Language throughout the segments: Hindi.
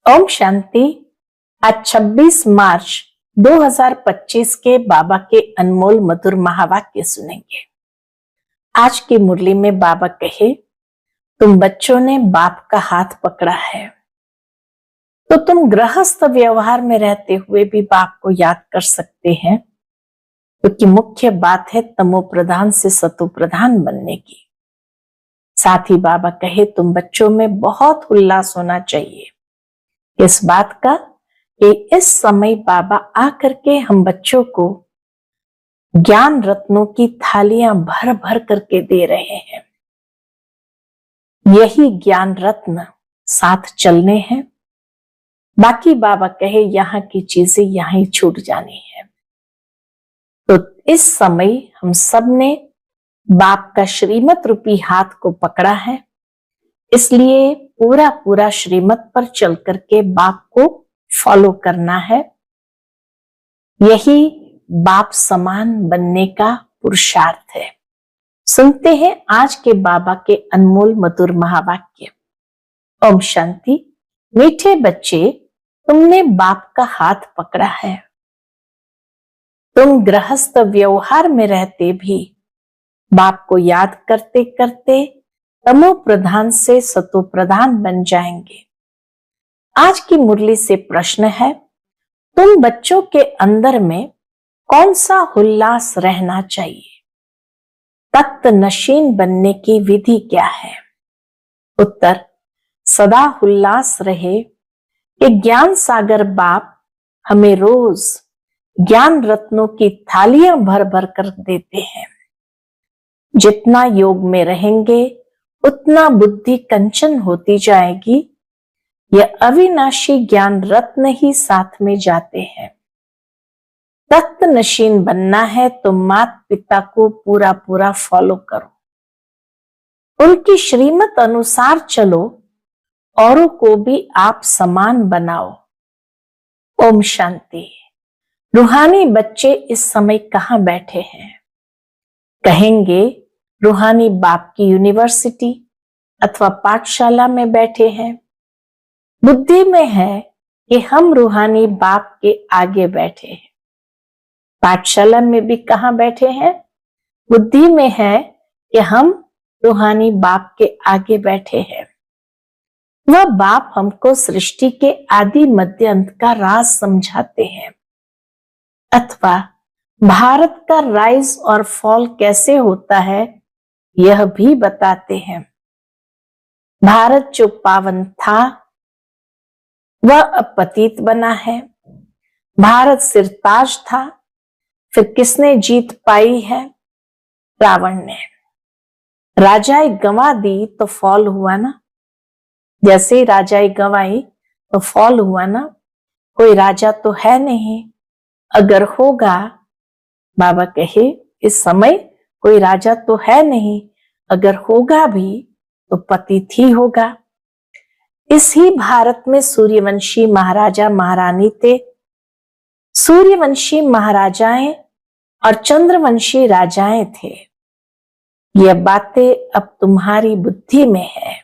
ओम शांति। आज 26 मार्च 2025 के बाबा के अनमोल मधुर महावाक्य सुनेंगे। आज की मुरली में बाबा कहे, तुम बच्चों ने बाप का हाथ पकड़ा है तो तुम गृहस्थ व्यवहार में रहते हुए भी बाप को याद कर सकते हैं, क्योंकि मुख्य बात है तमो प्रधान से सतो प्रधान बनने की। साथ ही बाबा कहे, तुम बच्चों में बहुत उल्लास होना चाहिए इस बात का कि इस समय बाबा आकर के हम बच्चों को ज्ञान रत्नों की थालियां भर भर करके दे रहे हैं। यही ज्ञान रत्न साथ चलने हैं। बाकी बाबा कहे यहाँ की चीजें यहाँ ही छूट जानी है। तो इस समय हम सब ने बाप का श्रीमत रूपी हाथ को पकड़ा है, इसलिए पूरा पूरा श्रीमत पर चल करके बाप को फॉलो करना है। यही बाप समान बनने का पुरुषार्थ है। सुनते हैं आज के बाबा के अनमोल मधुर महावाक्य। ओम शांति। मीठे बच्चे, तुमने बाप का हाथ पकड़ा है। तुम गृहस्थ व्यवहार में रहते भी बाप को याद करते करते तमो प्रधान से सतो प्रधान बन जाएंगे। आज की मुरली से प्रश्न है, तुम बच्चों के अंदर में कौन सा उल्लास रहना चाहिए? तख्त नशीन बनने की विधि क्या है? उत्तर, सदा उल्लास रहे कि ज्ञान सागर बाप हमें रोज ज्ञान रत्नों की थालियां भर भर कर देते हैं। जितना योग में रहेंगे उतना बुद्धि कंचन होती जाएगी। यह अविनाशी ज्ञान रत्न ही साथ में जाते हैं। तख्त नशीन बनना है तो माता पिता को पूरा पूरा फॉलो करो, उनकी श्रीमत अनुसार चलो, औरों को भी आप समान बनाओ। ओम शांति। रूहानी बच्चे इस समय कहाँ बैठे हैं? कहेंगे रूहानी बाप की यूनिवर्सिटी अथवा पाठशाला में बैठे हैं। बुद्धि में है कि हम रूहानी बाप के आगे बैठे हैं। पाठशाला में भी कहाँ बैठे हैं? बुद्धि में है कि हम रूहानी बाप के आगे बैठे हैं। वह बाप हमको सृष्टि के आदि मध्य अंत का राज समझाते हैं, अथवा भारत का राइज और फॉल कैसे होता है यह भी बताते हैं। भारत जो पावन था वह अब पतित बना है। भारत सिरताज था, फिर किसने जीत पाई है? रावण ने। राजाए गंवा दी तो फॉल हुआ ना। जैसे राजाए गंवाई तो फॉल हुआ ना। कोई राजा तो है नहीं। अगर होगा, बाबा कहे इस समय कोई राजा तो है नहीं, अगर होगा भी तो पतित ही होगा। इसी भारत में सूर्यवंशी महाराजा महारानी थे। सूर्यवंशी महाराजाएं और चंद्रवंशी राजाएं थे। यह बातें अब तुम्हारी बुद्धि में है।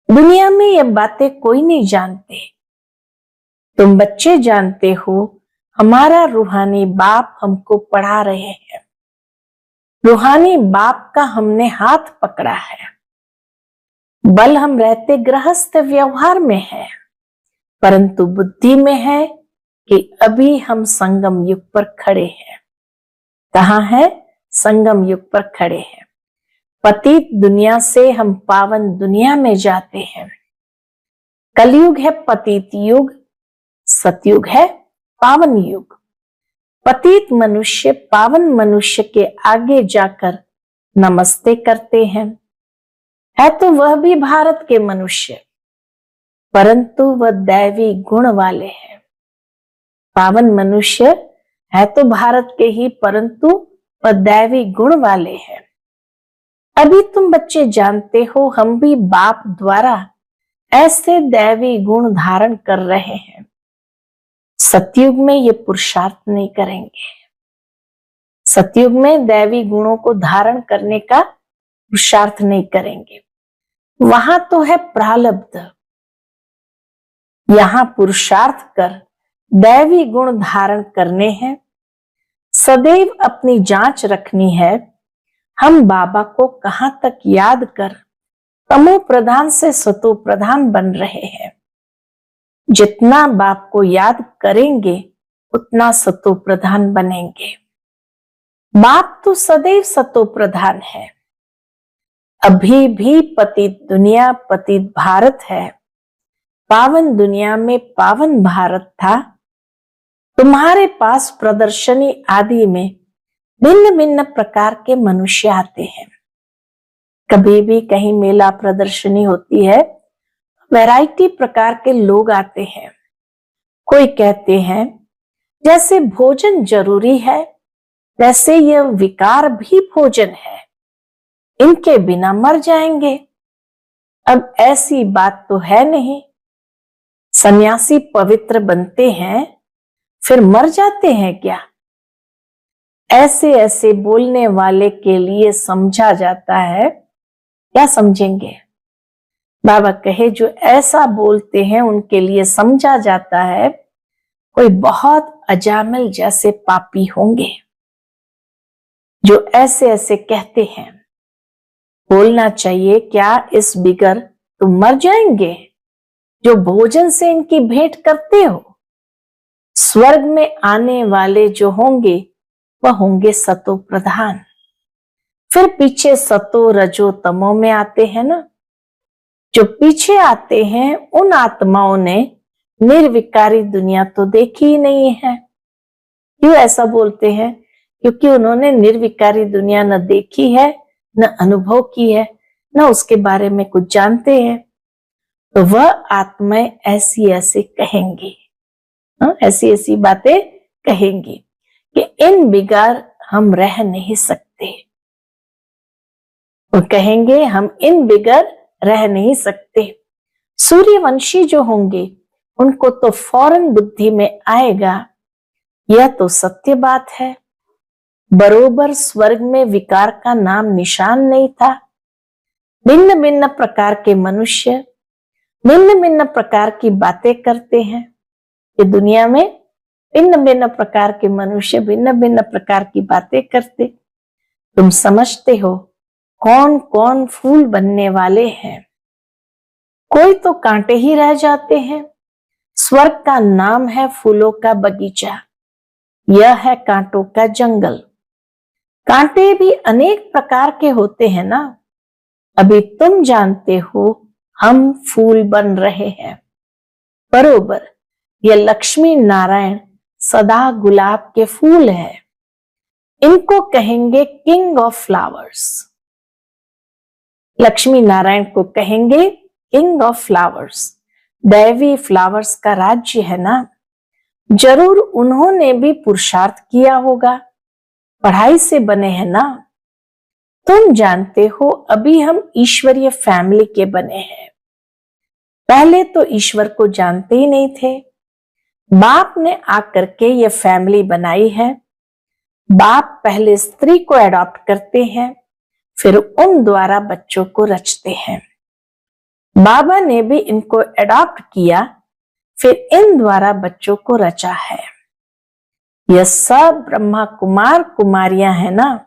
दुनिया में यह बातें कोई नहीं जानते। तुम बच्चे जानते हो। हमारा रूहानी बाप हमको पढ़ा रहे हैं। रूहानी बाप का हमने हाथ पकड़ा है। बल हम रहते गृहस्थ व्यवहार में है, परंतु बुद्धि में है कि अभी हम संगम युग पर खड़े हैं। कहाँ है? संगम युग पर खड़े हैं। पतित दुनिया से हम पावन दुनिया में जाते हैं। कलयुग है पतित युग, सतयुग है पावन युग। पतित मनुष्य पावन मनुष्य के आगे जाकर नमस्ते करते हैं। है तो वह भी भारत के मनुष्य, परंतु वह दैवी गुण वाले हैं। पावन मनुष्य है तो भारत के ही, परंतु वह दैवी गुण वाले हैं। अभी तुम बच्चे जानते हो, हम भी बाप द्वारा ऐसे दैवी गुण धारण कर रहे हैं। सतयुग में ये पुरुषार्थ नहीं करेंगे। सतयुग में दैवी गुणों को धारण करने का पुरुषार्थ नहीं करेंगे। वहां तो है प्रारब्ध। यहाँ पुरुषार्थ कर दैवी गुण धारण करने हैं। सदैव अपनी जांच रखनी है, हम बाबा को कहां तक याद कर तमो प्रधान से सतो प्रधान बन रहे हैं। जितना बाप को याद करेंगे उतना सतो प्रधान बनेंगे। बाप तो सदैव सतो प्रधान है। अभी भी पतित दुनिया पतित भारत है, पावन दुनिया में पावन भारत था। तुम्हारे पास प्रदर्शनी आदि में भिन्न भिन्न प्रकार के मनुष्य आते हैं। कभी भी कहीं मेला प्रदर्शनी होती है, वैरायटी प्रकार के लोग आते हैं। कोई कहते हैं जैसे भोजन जरूरी है वैसे यह विकार भी भोजन है, इनके बिना मर जाएंगे। अब ऐसी बात तो है नहीं। सन्यासी पवित्र बनते हैं फिर मर जाते हैं क्या? ऐसे ऐसे बोलने वाले के लिए समझा जाता है, क्या समझेंगे? बाबा कहे जो ऐसा बोलते हैं उनके लिए समझा जाता है कोई बहुत अजामिल जैसे पापी होंगे जो ऐसे ऐसे कहते हैं। बोलना चाहिए क्या इस बिगर तुम मर जाएंगे जो भोजन से इनकी भेंट करते हो? स्वर्ग में आने वाले जो होंगे वह होंगे सतो प्रधान। फिर पीछे सतो रजो तमो में आते हैं ना। जो पीछे आते हैं उन आत्माओं ने निर्विकारी दुनिया तो देखी ही नहीं है। क्यों ऐसा बोलते हैं? क्योंकि उन्होंने निर्विकारी दुनिया न देखी है, न अनुभव की है, न उसके बारे में कुछ जानते हैं। तो वह आत्माएं ऐसी ऐसी कहेंगी, ऐसी ऐसी बातें कहेंगी कि इन बिगाड़ हम रह नहीं सकते। और कहेंगे हम इन बिगड़ रह नहीं सकते। सूर्यवंशी जो होंगे उनको तो फौरन बुद्धि में आएगा, यह तो सत्य बात है। बरोबर स्वर्ग में विकार का नाम निशान नहीं था। भिन्न भिन्न प्रकार के मनुष्य भिन्न भिन्न प्रकार की बातें करते हैं। ये दुनिया में भिन्न भिन्न प्रकार के मनुष्य भिन्न भिन्न प्रकार की बातें करते। तुम समझते हो कौन कौन फूल बनने वाले हैं? कोई तो कांटे ही रह जाते हैं। स्वर्ग का नाम है फूलों का बगीचा, यह है कांटों का जंगल। कांटे भी अनेक प्रकार के होते हैं ना। अभी तुम जानते हो हम फूल बन रहे हैं। बरोबर ये लक्ष्मी नारायण सदा गुलाब के फूल हैं। इनको कहेंगे king of flowers. Lakshmi Narayan को कहेंगे किंग ऑफ फ्लावर्स। दैवी फ्लावर्स का राज्य है ना। जरूर उन्होंने भी पुरुषार्थ किया होगा, पढ़ाई से बने हैं ना। तुम जानते हो अभी हम ईश्वरीय फैमिली के बने हैं। पहले तो ईश्वर को जानते ही नहीं थे। बाप ने आकर के ये फैमिली बनाई है। बाप पहले स्त्री को एडॉप्ट करते हैं, फिर उन द्वारा बच्चों को रचते हैं। बाबा ने भी इनको एडॉप्ट किया, फिर इन द्वारा बच्चों को रचा है। यह सब ब्रह्मा कुमार कुमारियां है ना।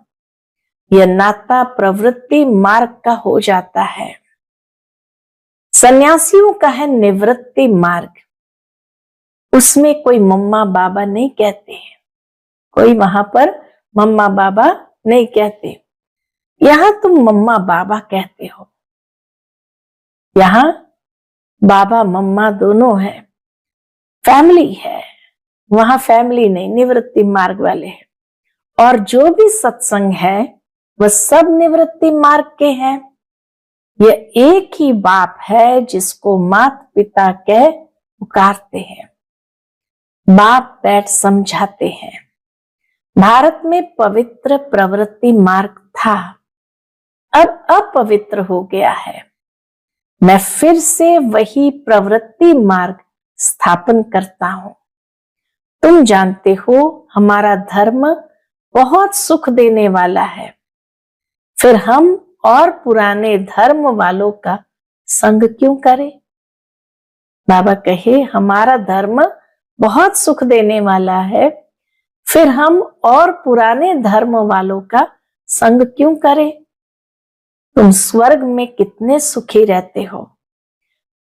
यह नाता प्रवृत्ति मार्ग का हो जाता है। सन्यासियों का है निवृत्ति मार्ग। उसमें कोई मम्मा बाबा नहीं कहते हैं, कोई वहां पर मम्मा बाबा नहीं कहते। यहां तुम मम्मा बाबा कहते हो। यहां बाबा मम्मा दोनों है, फैमिली है। वहां फैमिली नहीं, निवृत्ति मार्ग वाले हैं। और जो भी सत्संग है वह सब निवृत्ति मार्ग के हैं। यह एक ही बाप है जिसको माता पिता कह पुकारते हैं। बाप बैठ समझाते हैं। भारत में पवित्र प्रवृत्ति मार्ग था, अब अपवित्र हो गया है। मैं फिर से वही प्रवृत्ति मार्ग स्थापन करता हूं। तुम जानते हो हमारा धर्म बहुत सुख देने वाला है, फिर हम और पुराने धर्म वालों का संग क्यों करें? बाबा कहे हमारा धर्म बहुत सुख देने वाला है, फिर हम और पुराने धर्म वालों का संग क्यों करें? तुम स्वर्ग में कितने सुखी रहते हो,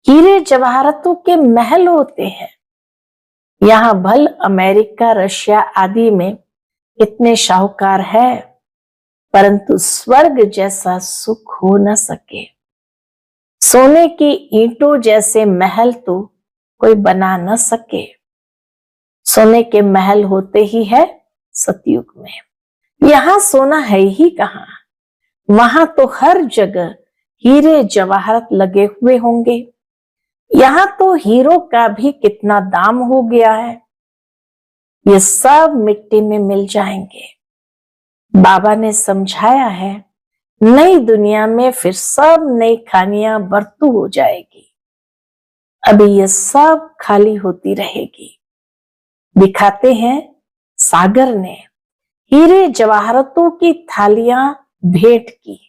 हीरे जवाहरातों के महल होते हैं। यहाँ भल अमेरिका, रशिया आदि में कितने शाहूकार है, परंतु स्वर्ग जैसा सुख हो न सके। सोने की ईंटों जैसे महल तो कोई बना न सके। सोने के महल होते ही है सतयुग में। यहाँ सोना है ही कहाँ, वहां तो हर जगह हीरे जवाहरात लगे हुए होंगे। यहाँ तो हीरो का भी कितना दाम हो गया है। ये सब मिट्टी में मिल जाएंगे। बाबा ने समझाया है, नई दुनिया में फिर सब नई खानियां बरतू हो जाएगी। अभी ये सब खाली होती रहेगी। दिखाते हैं सागर ने हीरे जवाहरातों की थालियां भेंट की।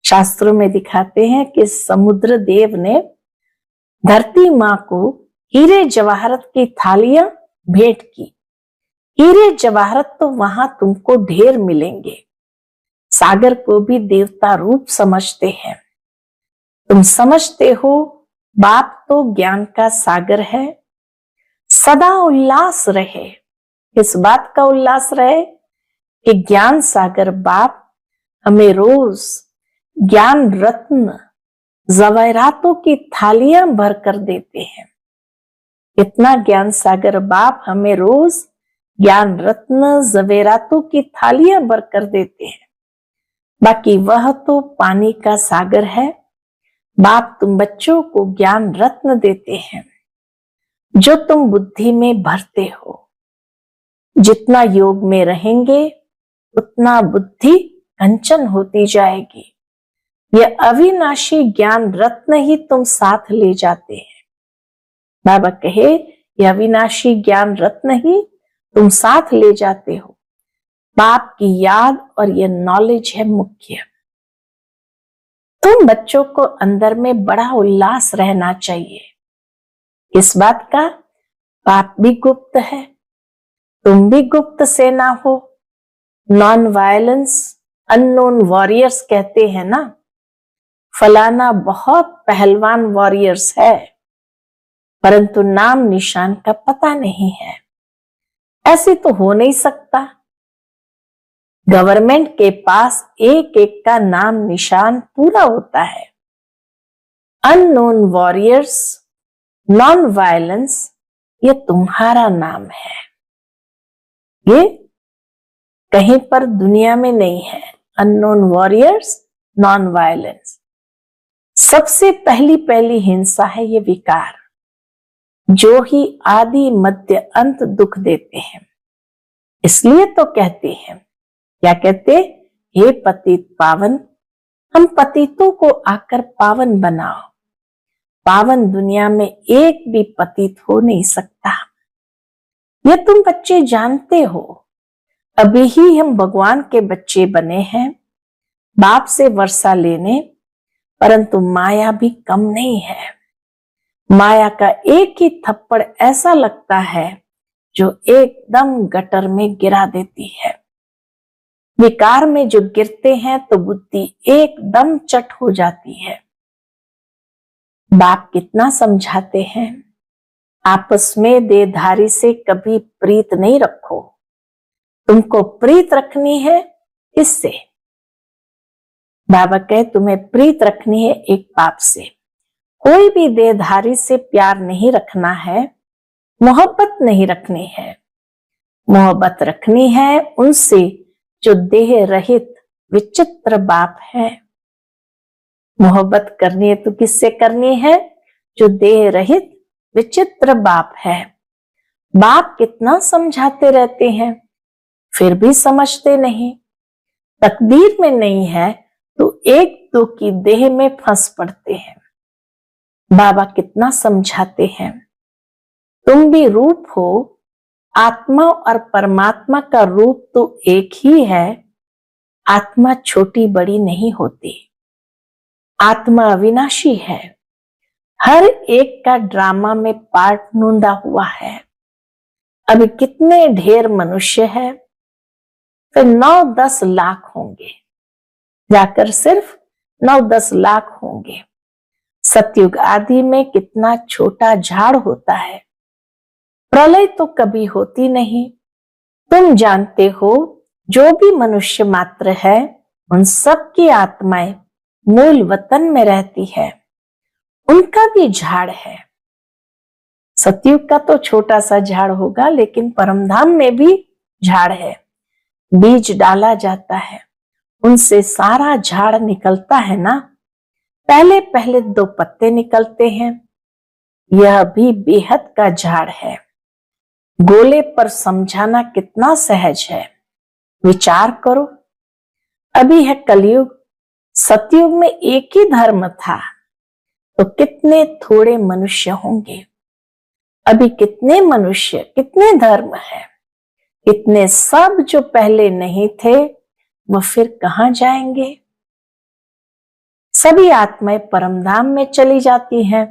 शास्त्रों में दिखाते हैं कि समुद्र देव ने धरती मां को हीरे जवाहरात की थालियां भेंट की। हीरे जवाहरात तो वहां तुमको ढेर मिलेंगे। सागर को भी देवता रूप समझते हैं। तुम समझते हो बाप तो ज्ञान का सागर है। सदा उल्लास रहे। इस बात का उल्लास रहे कि ज्ञान सागर बाप हमें रोज ज्ञान रत्न जवाहरातों की थालियां भर कर देते हैं। इतना ज्ञान सागर बाप हमें रोज ज्ञान रत्न जवेरातों की थालियां भर कर देते हैं। बाकी वह तो पानी का सागर है। बाप तुम बच्चों को ज्ञान रत्न देते हैं जो तुम बुद्धि में भरते हो। जितना योग में रहेंगे उतना बुद्धि कंचन होती जाएगी। यह अविनाशी ज्ञान रत्न ही तुम साथ ले जाते हैं। बाबा कहे यह अविनाशी ज्ञान रत्न ही तुम साथ ले जाते हो। बाप की याद और यह नॉलेज है मुख्य। तुम बच्चों को अंदर में बड़ा उल्लास रहना चाहिए। इस बात का बाप भी गुप्त है, तुम भी गुप्त सेना हो। नॉन वायलेंस अननोन वॉरियर्स कहते हैं ना, फलाना बहुत पहलवान वॉरियर्स है, परंतु नाम निशान का पता नहीं है। ऐसे तो हो नहीं सकता। गवर्नमेंट के पास एक एक का नाम निशान पूरा होता है। अननोन वॉरियर्स, नॉन वायलेंस, ये तुम्हारा नाम है। ये कहीं पर दुनिया में नहीं है। Unknown warriors, non violence. सबसे पहली हिंसा है ये विकार, जो ही आदि मध्य अंत दुख देते हैं। इसलिए तो कहते हैं, क्या कहते? हे पतित पावन, हम पतितों को आकर पावन बनाओ। पावन दुनिया में एक भी पतित हो नहीं सकता। ये तुम बच्चे जानते हो। अभी ही हम भगवान के बच्चे बने हैं, बाप से वर्षा लेने, परंतु माया भी कम नहीं है। माया का एक ही थप्पड़ ऐसा लगता है जो एकदम गटर में गिरा देती है। विकार में जो गिरते हैं तो बुद्धि एकदम चट हो जाती है। बाप कितना समझाते हैं, आपस में देहधारी से कभी प्रीत नहीं रखो। तुमको प्रीत रखनी है किससे? बाबा कहे तुम्हें प्रीत रखनी है एक बाप से। कोई भी देहधारी से प्यार नहीं रखना है, मोहब्बत नहीं रखनी है। मोहब्बत रखनी है उनसे जो देह रहित विचित्र बाप है। मोहब्बत करनी है तो किससे करनी है? जो देह रहित विचित्र बाप है। बाप कितना समझाते रहते हैं, फिर भी समझते नहीं। तकदीर में नहीं है तो एक दो की देह में फंस पड़ते हैं। बाबा कितना समझाते हैं, तुम भी रूप हो। आत्मा और परमात्मा का रूप तो एक ही है। आत्मा छोटी बड़ी नहीं होती। आत्मा अविनाशी है। हर एक का ड्रामा में पार्ट नूंदा हुआ है। अभी कितने ढेर मनुष्य है, फिर 9-10 लाख होंगे, जाकर सिर्फ 9-10 लाख होंगे। सतयुग आदि में कितना छोटा झाड़ होता है। प्रलय तो कभी होती नहीं। तुम जानते हो, जो भी मनुष्य मात्र है उन सब की आत्माएं मूल वतन में रहती है, उनका भी झाड़ है। सतयुग का तो छोटा सा झाड़ होगा, लेकिन परमधाम में भी झाड़ है। बीज डाला जाता है, उनसे सारा झाड़ निकलता है ना। पहले पहले 2 पत्ते निकलते हैं। यह भी बेहद का झाड़ है। गोले पर समझाना कितना सहज है, विचार करो। अभी है कलयुग। सतयुग में एक ही धर्म था, तो कितने थोड़े मनुष्य होंगे। अभी कितने मनुष्य, कितने धर्म है। इतने सब जो पहले नहीं थे, वह फिर कहां जाएंगे। सभी आत्माएं परमधाम में चली जाती हैं।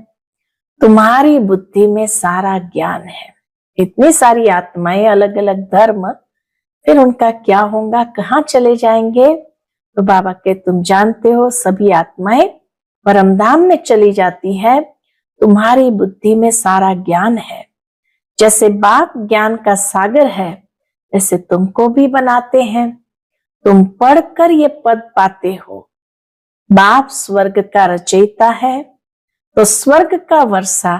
तुम्हारी बुद्धि में सारा ज्ञान है। इतनी सारी आत्माएं, अलग अलग धर्म, फिर उनका क्या होगा, कहां चले जाएंगे। तो बाबा के तुम जानते हो, सभी आत्माएं परमधाम में चली जाती है। तुम्हारी बुद्धि में सारा ज्ञान है। जैसे बाप ज्ञान का सागर है, ऐसे तुमको भी बनाते हैं। तुम पढ़कर ये पद पाते हो, बाप स्वर्ग का रचयिता है, तो स्वर्ग का वर्षा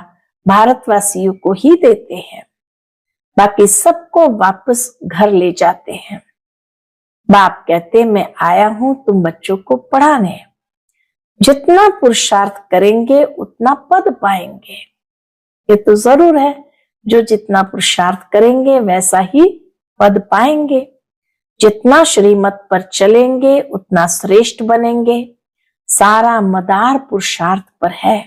भारतवासियों को ही देते हैं, बाकी सबको वापस घर ले जाते हैं। बाप कहते मैं आया हूं तुम बच्चों को पढ़ाने। जितना पुरुषार्थ करेंगे उतना पद पाएंगे। ये तो जरूर है, जो जितना पुरुषार्थ करेंगे वैसा ही पद पाएंगे। जितना श्रीमत पर चलेंगे उतना श्रेष्ठ बनेंगे। सारा मदार पुरुषार्थ पर है।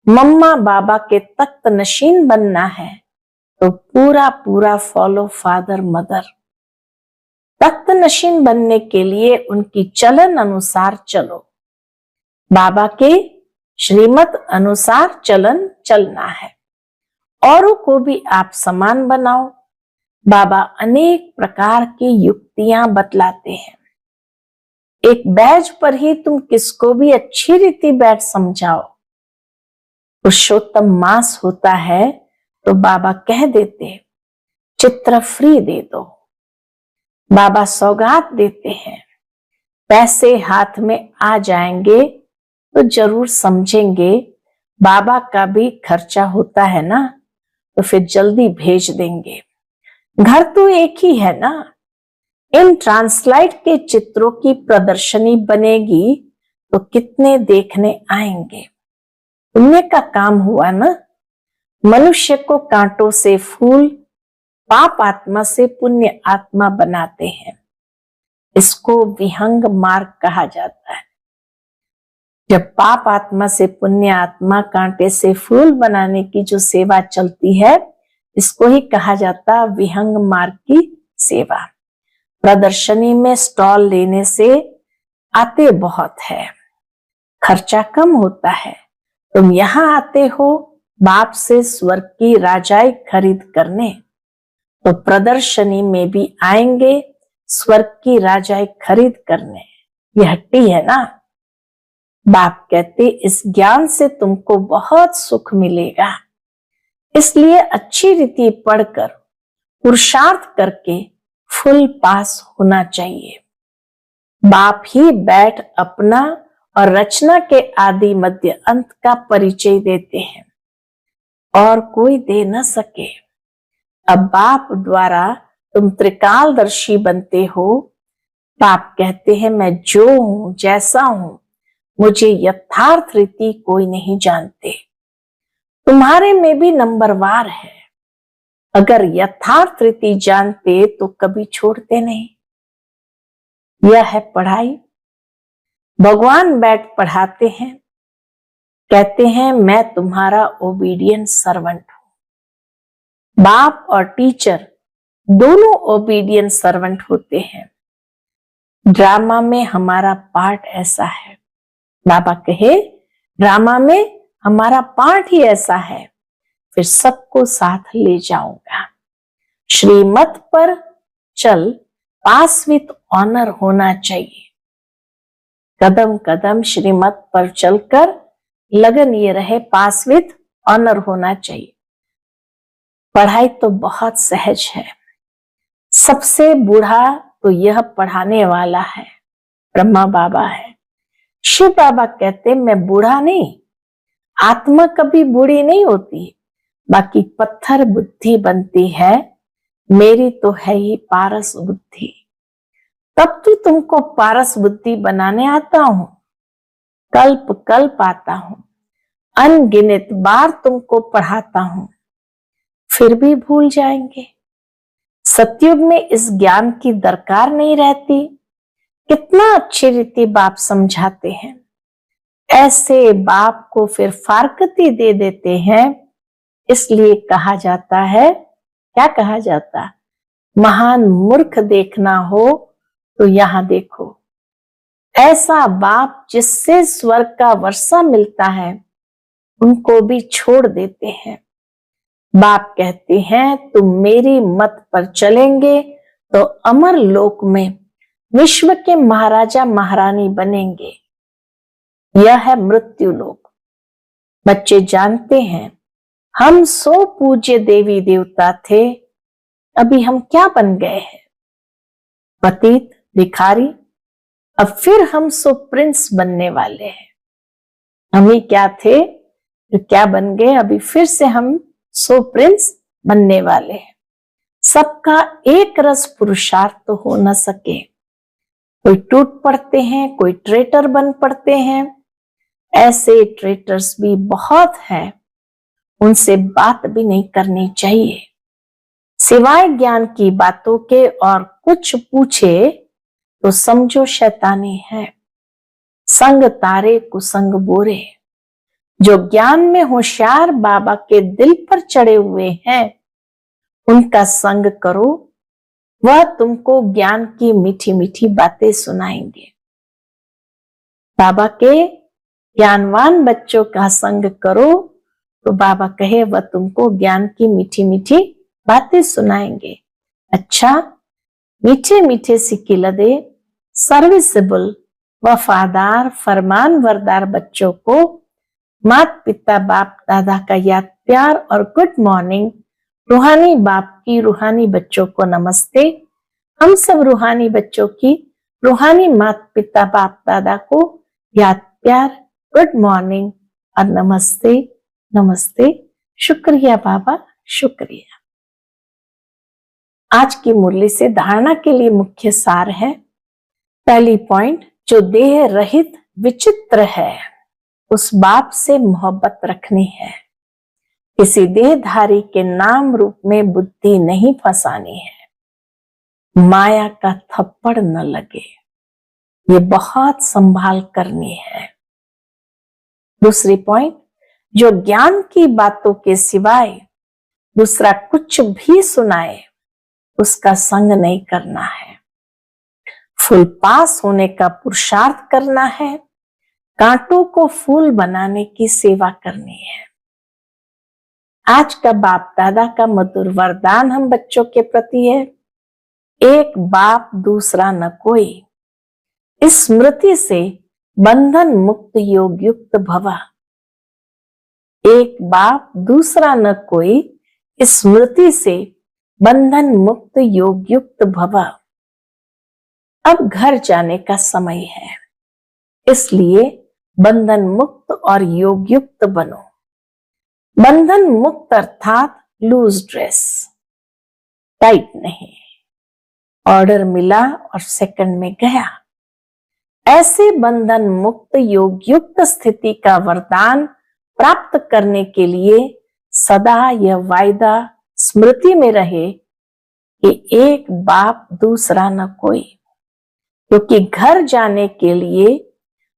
मम्मा बाबा के तख्त नशीन बनना है, तो पूरा पूरा फॉलो फादर मदर। तख्त नशीन बनने के लिए उनकी चलन अनुसार चलो। बाबा के श्रीमत अनुसार चलन चलना है। औरों को भी आप समान बनाओ। बाबा अनेक प्रकार की युक्तियां बतलाते हैं। एक बैज पर ही तुम किसको भी अच्छी रीति बैठ समझाओ। पुरुषोत्तम मास होता है तो बाबा कह देते चित्र फ्री दे दो। बाबा सौगात देते हैं। पैसे हाथ में आ जाएंगे तो जरूर समझेंगे बाबा का भी खर्चा होता है ना, तो फिर जल्दी भेज देंगे। घर तो एक ही है ना। इन ट्रांसलाइट के चित्रों की प्रदर्शनी बनेगी तो कितने देखने आएंगे। पुण्य का काम हुआ ना। मनुष्य को कांटों से फूल, पाप आत्मा से पुण्य आत्मा बनाते हैं। इसको विहंग मार्ग कहा जाता है। जब पाप आत्मा से पुण्य आत्मा कांटे से फूल बनाने की जो सेवा चलती है, इसको ही कहा जाता विहंग मार्ग की सेवा। प्रदर्शनी में स्टॉल लेने से आते बहुत है, खर्चा कम होता है। तुम यहाँ आते हो बाप से स्वर्ग की राजाई खरीद करने, तो प्रदर्शनी में भी आएंगे स्वर्ग की राजाई खरीद करने। यह हट्टी है ना। बाप कहते इस ज्ञान से तुमको बहुत सुख मिलेगा, इसलिए अच्छी रीति पढ़कर पुरुषार्थ करके फुल पास होना चाहिए। बाप ही बैठ अपना और रचना के आदि मध्य अंत का परिचय देते हैं, और कोई दे न सके। अब बाप द्वारा तुम त्रिकालदर्शी बनते हो। बाप कहते हैं मैं जो हूं, जैसा हूं, मुझे यथार्थ रीति कोई नहीं जानते। तुम्हारे में भी नंबरवार है। अगर यथार्थ रीति जानते तो कभी छोड़ते नहीं। यह है पढ़ाई। भगवान बैठ पढ़ाते हैं, कहते हैं मैं तुम्हारा ओबीडियंट सर्वेंट हूं। बाप और टीचर दोनों ओबीडियंट सर्वेंट होते हैं। ड्रामा में हमारा पार्ट ऐसा है। बाबा कहे ड्रामा में हमारा पार्ट ही ऐसा है, फिर सबको साथ ले जाऊंगा। श्रीमत पर चल, पास विथ ऑनर होना चाहिए। कदम कदम श्रीमत पर चलकर लगन ये रहे, पास विथ ऑनर होना चाहिए। पढ़ाई तो बहुत सहज है। सबसे बूढ़ा तो यह पढ़ाने वाला है, ब्रह्मा बाबा है। शिव बाबा कहते मैं बूढ़ा नहीं, आत्मा कभी बूढ़ी नहीं होती, बाकी पत्थर बुद्धि बनती है, मेरी तो है ही पारस बुद्धि। तब तो तुमको पारस बुद्धि बनाने आता हूं, कल्प कल्प आता हूं, अनगिनत बार तुमको पढ़ाता हूं, फिर भी भूल जाएंगे। सतयुग में इस ज्ञान की दरकार नहीं रहती। कितना अच्छी रीति बाप समझाते हैं। ऐसे बाप को फिर फारकती दे देते हैं, इसलिए कहा जाता है, क्या कहा जाता, महान मूर्ख देखना हो तो यहां देखो। ऐसा बाप जिससे स्वर्ग का वर्षा मिलता है, उनको भी छोड़ देते हैं। बाप कहते हैं तुम मेरी मत पर चलेंगे तो अमर लोक में विश्व के महाराजा महारानी बनेंगे। यह है मृत्यु लोक। बच्चे जानते हैं हम 100 पूज्य देवी देवता थे, अभी हम क्या बन गए हैं, पतित भिखारी। अब फिर हम 100 प्रिंस बनने वाले हैं। हम ही क्या थे तो क्या बन गए, अभी फिर से हम 100 प्रिंस बनने वाले हैं। सबका एक रस पुरुषार्थ तो हो न सके, कोई टूट पड़ते हैं, कोई ट्रेटर बन पड़ते हैं। ऐसे ट्रेटर्स भी बहुत हैं, उनसे बात भी नहीं करनी चाहिए। सिवाय ज्ञान की बातों के और कुछ पूछे तो समझो शैतानी है। संग तारे कुसंग बोरे। जो ज्ञान में होशियार बाबा के दिल पर चढ़े हुए हैं, उनका संग करो, वह तुमको ज्ञान की मीठी मीठी बातें सुनाएंगे। बाबा के ज्ञानवान बच्चों का संग करो तो बाबा कहे वह तुमको ज्ञान की मीठी मीठी बातें सुनाएंगे। अच्छा, मीठे मीठे सिकिलदे सर्विसेबल वफादार फरमान वरदार बच्चों को माता पिता बाप दादा का याद प्यार और गुड मॉर्निंग। रूहानी बाप की रूहानी बच्चों को नमस्ते। हम सब रूहानी बच्चों की रूहानी माता पिता बाप दादा को याद प्यार, गुड मॉर्निंग और नमस्ते नमस्ते। शुक्रिया बाबा, शुक्रिया। आज की मुरली से धारणा के लिए मुख्य सार है। पहली पॉइंट, जो देह रहित विचित्र है उस बाप से मोहब्बत रखनी है। किसी देहधारी के नाम रूप में बुद्धि नहीं फंसानी है। माया का थप्पड़ न लगे, ये बहुत संभाल करनी है। दूसरी पॉइंट, जो ज्ञान की बातों के सिवाय दूसरा कुछ भी सुनाए उसका संग नहीं करना है। फुल पास होने का पुरुषार्थ करना है, कांटों को फूल बनाने की सेवा करनी है। आज का बाप दादा का मधुर वरदान हम बच्चों के प्रति है, एक बाप दूसरा न कोई। इस स्मृति से बंधन मुक्त योग युक्त भवा। एक बाप दूसरा न कोई, इस स्मृति से बंधन मुक्त योग युक्त भवा। अब घर जाने का समय है, इसलिए बंधन मुक्त और योग युक्त बनो। बंधन मुक्त अर्थात लूज ड्रेस, टाइट नहीं। ऑर्डर मिला और सेकंड में गया। ऐसे बंधन मुक्त योग युक्त स्थिति का वरदान प्राप्त करने के लिए सदा यह वायदा स्मृति में रहे कि एक बाप दूसरा न कोई। क्योंकि घर जाने के लिए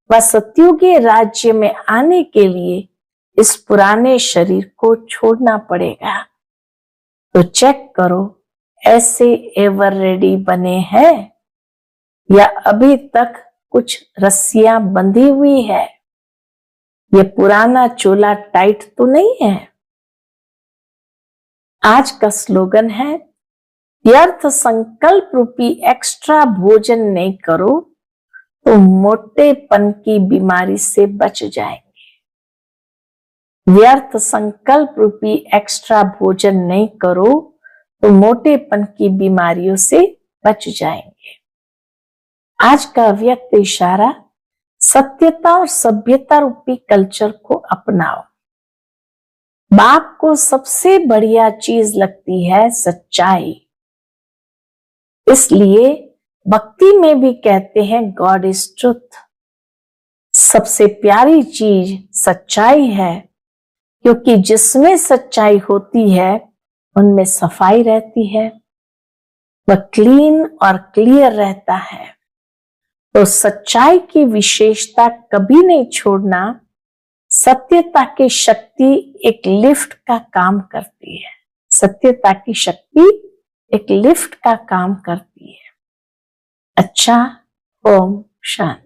व सतयुगी राज्य में आने के लिए इस पुराने शरीर को छोड़ना पड़ेगा। तो चेक करो, ऐसे एवर रेडी बने हैं या अभी तक कुछ रस्सियां बंधी हुई है। ये पुराना चोला टाइट तो नहीं है। आज का स्लोगन है, व्यर्थ संकल्प रूपी एक्स्ट्रा भोजन नहीं करो तो मोटेपन की बीमारी से बच जाएंगे। व्यर्थ संकल्प रूपी एक्स्ट्रा भोजन नहीं करो तो मोटेपन की बीमारियों से बच जाएंगे। आज का व्यक्त इशारा, सत्यता और सभ्यता रूपी कल्चर को अपनाओ। बाप को सबसे बढ़िया चीज लगती है सच्चाई, इसलिए भक्ति में भी कहते हैं गॉड इज ट्रुथ। सबसे प्यारी चीज सच्चाई है, क्योंकि जिसमें सच्चाई होती है उनमें सफाई रहती है, वह क्लीन और क्लियर रहता है। तो सच्चाई की विशेषता कभी नहीं छोड़ना। सत्यता की शक्ति एक लिफ्ट का काम करती है। सत्यता की शक्ति एक लिफ्ट का काम करती है। अच्छा, ओम शांति।